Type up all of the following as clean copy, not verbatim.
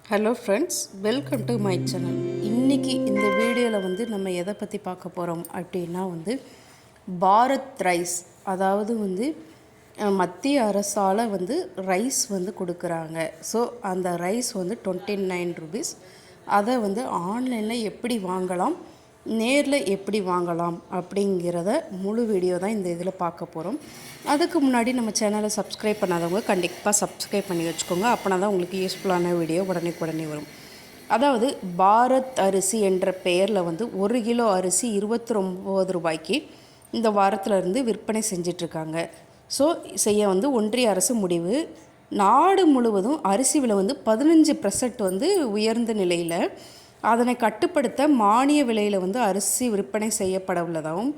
Hello friends, welcome to my channel. இன்றைக்கி இந்த வீடியோவில் நம்ம எதை பற்றி பார்க்க போகிறோம் அப்படின்னா பாரத் ரைஸ், அதாவது மத்திய அரசால் ரைஸ் கொடுக்குறாங்க. ஸோ அந்த ரைஸ் 29 rupees. அதை ஆன்லைனில் எப்படி வாங்கலாம், நேரில் எப்படி வாங்கலாம் அப்படிங்கிறத முழு வீடியோ தான் இந்த இதில் பார்க்க போகிறோம். அதுக்கு முன்னாடி நம்ம சேனலை சப்ஸ்கிரைப் பண்ணாதவங்க கண்டிப்பாக சப்ஸ்கிரைப் பண்ணி வச்சுக்கோங்க. அப்படின்னா தான் உங்களுக்கு யூஸ்ஃபுல்லான வீடியோ உடனே வரும். அதாவது பாரத் அரிசி என்ற பெயரில் 1 கிலோ அரிசி 29 ரூபாய்க்கு இந்த வாரத்திலிருந்து விற்பனை செஞ்சிட்ருக்காங்க. ஸோ செய்ய ஒன்றிய அரசு முடிவு. நாடு முழுவதும் அரிசி விலை 15% உயர்ந்த நிலையில் அதனை கட்டுப்படுத்த மானிய விலையில் அரிசி விற்பனை செய்யப்பட உள்ளதாகவும்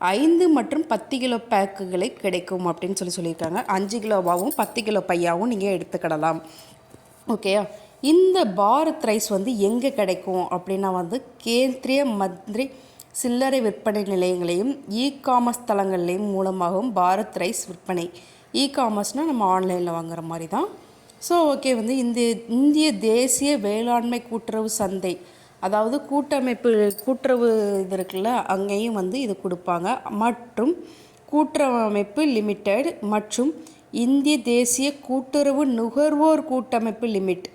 5 மற்றும் 10 கிலோ பேக்குகளை கிடைக்கும் அப்படின்னு சொல்லியிருக்காங்க. 5 கிலோவாகவும் 10 கிலோ பையாவும் நீங்கள் எடுத்துக்கிடலாம். ஓகேயா? இந்த பாரத் ரைஸ் எங்கே கிடைக்கும் அப்படின்னா கேந்திரிய மந்திரி சில்லறை விற்பனை நிலையங்களையும் இ-காமர்ஸ் தளங்களையும் மூலமாகவும் பாரத் ரைஸ் விற்பனை. இ-காமர்ஸ்னால் நம்ம ஆன்லைனில் வாங்குகிற மாதிரி தான். ஸோ ஓகே, இந்திய தேசிய வேளாண்மை கூட்டுறவு சந்தை, அதாவது கூட்டுறவு இது இருக்குல்ல, அங்கேயும் இது கொடுப்பாங்க. மற்றும் கூட்டுறவமைப்பு லிமிடெட் மற்றும் இந்திய தேசிய கூட்டுறவு நுகர்வோர் கூட்டமைப்பு லிமிட்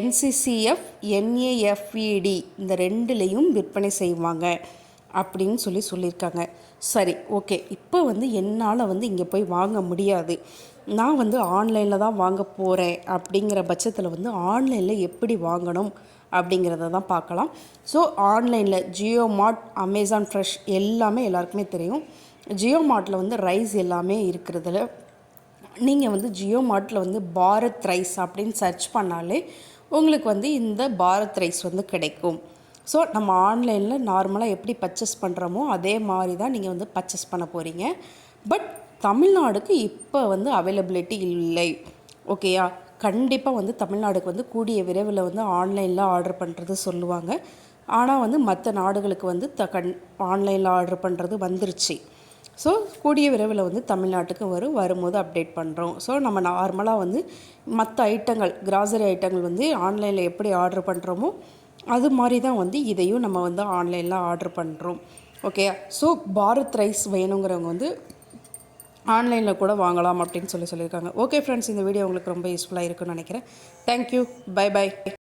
NCCF NAFED இந்த ரெண்டுலேயும் விற்பனை செய்வாங்க அப்படின்னு சொல்லியிருக்காங்க. சரி, ஓகே. இப்போ என்னால் இங்கே போய் வாங்க முடியாது, நான் ஆன்லைனில் தான் வாங்க போகிறேன் அப்படிங்கிற பட்சத்தில் ஆன்லைனில் எப்படி வாங்கணும் அப்படிங்கிறத தான் பார்க்கலாம். ஸோ ஆன்லைனில் ஜியோ மார்ட், அமேசான் ஃப்ரெஷ் எல்லாமே எல்லாருக்குமே தெரியும். ஜியோ மார்ட்டில் ரைஸ் எல்லாமே இருக்கிறதுல நீங்கள் ஜியோ மார்ட்டில் பாரத் ரைஸ் அப்படின்னு சர்ச் பண்ணாலே உங்களுக்கு இந்த பாரத் ரைஸ் கிடைக்கும். ஸோ நம்ம ஆன்லைனில் நார்மலாக எப்படி பர்ச்சேஸ் பண்ணுறோமோ அதே மாதிரி தான் நீங்கள் பர்ச்சேஸ் பண்ண போகிறீங்க. பட் தமிழ்நாடுக்கு இப்போ அவைலபிலிட்டி இல்லை. ஓகேயா? கண்டிப்பாக தமிழ்நாடுக்கு கூடிய விரைவில் ஆன்லைனில் ஆர்டர் பண்ணுறது சொல்லுவாங்க. ஆனால் மற்ற நாடுகளுக்கு ஆன்லைனில் ஆர்டர் பண்ணுறது வந்துருச்சு. ஸோ கூடிய விரைவில் தமிழ்நாட்டுக்கு வரும்போது அப்டேட் பண்ணுறோம். ஸோ நம்ம நார்மலாக மற்ற ஐட்டங்கள், கிராசரி ஐட்டங்கள் ஆன்லைனில் எப்படி ஆர்டர் பண்ணுறோமோ அது மாதிரி தான் இதையும் நம்ம ஆன்லைனில் ஆர்டர் பண்ணுறோம். ஓகே. ஸோ பாரத் ரைஸ் வேணுங்கிறவங்க ஆன்லைனில் கூட வாங்கலாம் அப்படின்னு சொல்லியிருக்காங்க. ஓகே ஃப்ரெண்ட்ஸ், இந்த வீடியோ உங்களுக்கு ரொம்ப யூஸ்ஃபுல்லாக இருக்குன்னு நினைக்கிறேன். தேங்க்யூ. பை.